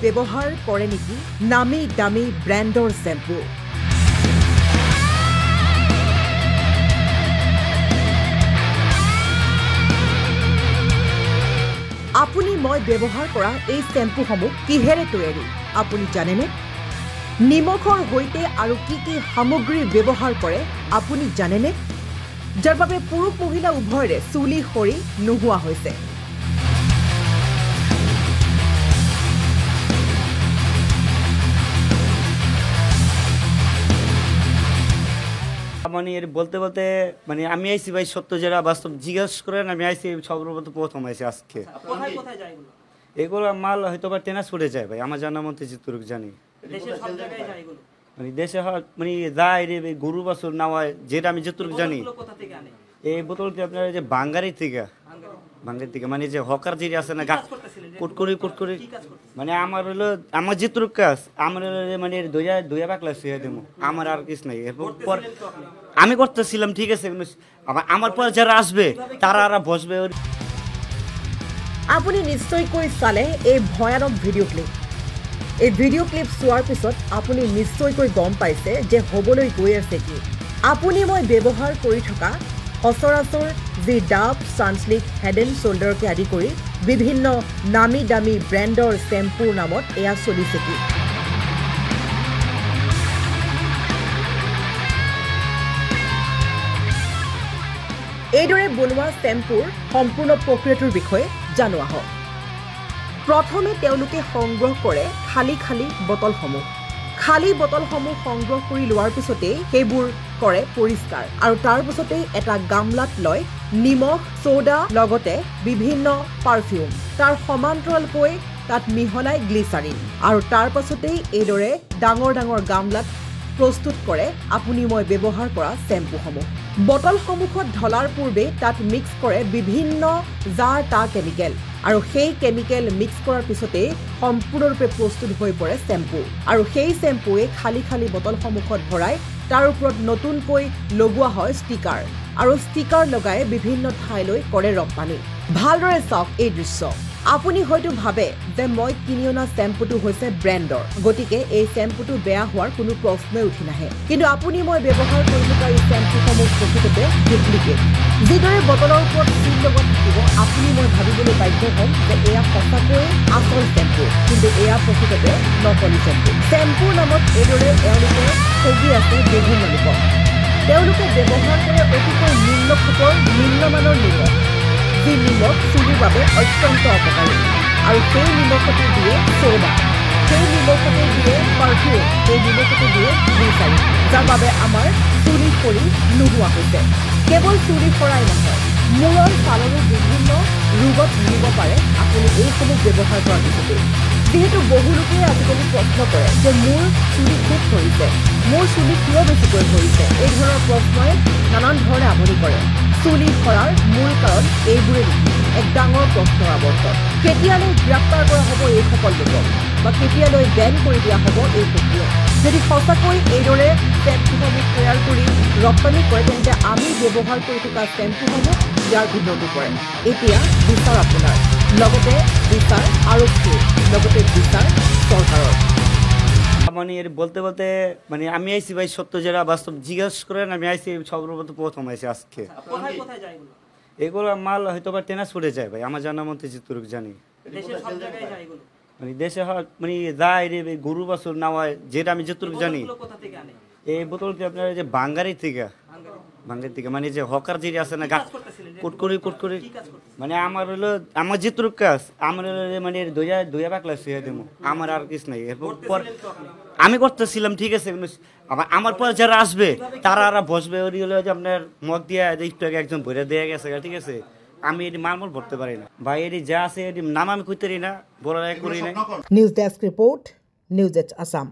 ব্যৱহাৰ কৰে নেকি নামী দামী ব্ৰেণ্ডৰ শ্যাম্পু আপুনি মই ব্যৱহাৰ কৰা এই শ্যাম্পুসমূহ কিহেৰে তৈয়াৰী আপুনি জানেনে নিমখৰ হৈতে আৰু কি সামগ্ৰী ব্যৱহাৰ কৰে আপুনি জানেনে যাৰ বাবে পুৰুষ মহিলা উভয়ৰে চুলি খৰি নোহোৱা হৈছে মানে এর বলতে বলতে মানে আমি আইছি ভাই সত্য যারা বাস্তব জিজ্ঞেস করেন আমি আইছি সর্বপ্রথম প্রথম আইছি আজকে কোথায় কোথায় যায় এগুলো এগুলো মাল হয়তো বা ট্রান্সপোর্টে যায় ভাই আমার জানার মধ্যে যেটুকু জানি দেশের সব জায়গায় যায় এগুলো মানে দেশে মানে যায় রে গরু বাছুর নাওয়ায় যেটা আমি যেটুকু জানি কোথা থেকে আনে এই বোতলটি আপনার যে বাঙ্গারি থেকে মানে যে হকার যে আছে না কুটকুরি মানে আমার হলো আমার যেটুকু কাজ আমার মানে দইয়া বাকলা শুয়ে দেবো আমার আর কিছু নাই এরপর আমি করতেছিলাম ঠিক আছে আমার পর যারা আসবে তারা আর বসবে আপুনি নিশ্চয়কৈ চালে এই ভয়ানক ভিডিঅ' ক্লিপ এই ভিডিঅ' ক্লিপ চোৱাৰ পিছত আপুনি নিশ্চয়কৈ গম পাইছে যে হ'বলৈ গৈ আছে কি আপুনি মই ব্যৱহাৰ কৰি থকা সচৰাচৰ যি ডাব সানসিল্ক হেড এণ্ড শোল্ডাৰকে আদি কৰি বিভিন্ন নামী দামী ব্ৰেণ্ডৰ শ্যাম্পুৰ নামত এয়া চলিছে কি এইদৰে বনোৱা শ্যাম্পুৰ সম্পূৰ্ণ প্ৰক্ৰিয়াটোৰ বিষয়ে জানোৱা হওক প্ৰথমে তেওঁলোকে সংগ্ৰহ কৰে খালি বটলসমূহ সংগ্ৰহ কৰি লোৱাৰ পিছতে সেইবোৰ কৰে পৰিষ্কাৰ আৰু তাৰ পিছতে এটা গামলাত লয় নিমখ সোডা লগতে বিভিন্ন পাৰফিউম তাৰ সমান্তৰালকৈ তাত মিহলাই গ্লিচাৰিন আৰু তাৰ পিছতে এইদৰে ডাঙৰ গামলাত প্ৰস্তুত কৰে আপুনি মই ব্যৱহাৰ কৰা শ্যাম্পুসমূহ বটলসমূহত ঢলাৰ পূৰ্বে তাত মিক্স কৰে বিভিন্ন জাৰ টা কেমিকেল আৰু সেই কেমিকেল মিক্স কৰাৰ পিছতে সম্পূৰ্ণৰূপে প্ৰস্তুত হৈ পৰে শ্যাম্পু আৰু সেই শ্যাম্পুৱে খালি বটলসমূহত ভৰাই তাৰ ওপৰত নতুনকৈ লগোৱা হয় ষ্টিকাৰ আৰু ষ্টিকাৰ লগাই বিভিন্ন ঠাইলৈ কৰে ৰপ্তানি ভালদৰে চাওক এই দৃশ্য আপুনি হয়তো ভাবে যে মই কিনি অনা শ্যাম্পুটো হৈছে ব্ৰেণ্ডৰ গতিকে এই শ্যাম্পুটো বেয়া হোৱাৰ কোনো প্ৰশ্নই উঠি নাহে কিন্তু আপুনি মই ব্যৱহাৰ কৰি থকা এই শ্যাম্পুসমূহ প্ৰকৃততে ডুপ্লিকেট যিদৰে বটলৰ ওপৰত চিল লগত থাকিব আপুনি মই ভাবিবলৈ বাধ্য হ'ম যে এয়া সঁচাকৈ আসল শ্যাম্পু কিন্তু এয়া প্ৰকৃততে নকলি শ্যাম্পুৰ নামত এইদৰে এওঁলোকে ঠগি আছে বিভিন্ন লোকক তেওঁলোকে ব্যৱহাৰ কৰে অতিকৈ নিম্নমানৰ নিমখ যি নিমখ চুলিৰ বাবে অত্যন্ত অপকাৰী আৰু সেই নিমখতে দিয়ে সোডা সেই নিমখতে দিয়ে পাৰফিউম সেই নিমখতে দিয়ে গ্লিচাৰিন যাৰ বাবে আমাৰ চুলি খৰি নোহোৱা হৈছে কেৱল চুলি খৰাই নহয় মূৰৰ ছালৰো বিভিন্ন ৰোগত ভুগিব পাৰে আপুনি এইসমূহ ব্যৱহাৰ কৰাৰ পিছতে যিহেতু বহু লোকে আজিকালি প্ৰশ্ন কৰে যে মোৰ চুলি খুব সৰিছে মোৰ চুলি কিয় বেছিকৈ সৰিছে এই ধৰণৰ প্ৰশ্নই নানান ধৰণে আমনি কৰে চুলি সৰাৰ মূল কাৰণ এইবোৰে নেকি এক ডাঙৰ প্ৰশ্নৰ আৱৰ্তন কেতিয়ালৈ গ্ৰেপ্তাৰ কৰা হ'ব এইসকল লোকক বা কেতিয়ালৈ বেন কৰি দিয়া হ'ব এই প্ৰক্ৰিয়া যদি সঁচাকৈ এইদৰে শ্যাম্পুসমূহ তৈয়াৰ কৰি ৰপ্তানি কৰে তেন্তে আমি ব্যৱহাৰ কৰি থকা শ্যাম্পুসমূহ ইয়াৰ ভিতৰতো পৰে এতিয়া বিচাৰ আপোনাৰ লগতে বিচাৰ আৰক্ষীৰ লগতে বিচাৰ চৰকাৰৰ মানে এর বলতে বলতে মানে আমি আইছি ভাই সত্য যারা বাস্তব জিজ্ঞেস করেন আমি আইছি সর্বপ্রথম আইছি আজকে কোথায় কোথায় যায় এগুলো এগুলো মাল হয়তো বা ট্রান্সপোর্টে যায় ভাই আমার জানার মধ্যে যেটুকু জানি দেশের সব জায়গায় যায় এগুলো মানে দেশে মানে যায় রে গরু বাছুর নাওয়ায় যেটা আমি যেটুকু জানি কোথা থেকে আনে এই বোতলটি আপনার যে বাঙ্গারি থেকে মানে যে হকার যে আছে না কুটকুরি মানে আমার হলো আমার যেটুকু কাজ আমার মানে দইয়া বাকলা শুয়ে দেবো আমার আর কিছু নাই এরপর আমি করতেছিলাম ঠিক আছে আমার পর যারা আসবে তারা আর বসবে ওই হলো যে আপনার মগ দিয়ে একটু আগে একজন ভরে দেওয়া গেছে ঠিক আছে আমি এটি মালমূল ভরতে পারি না ভাই এটি যা আছে এটি নাম আমি খুঁজতে পারি না বলার করি না news desk report news at Assam.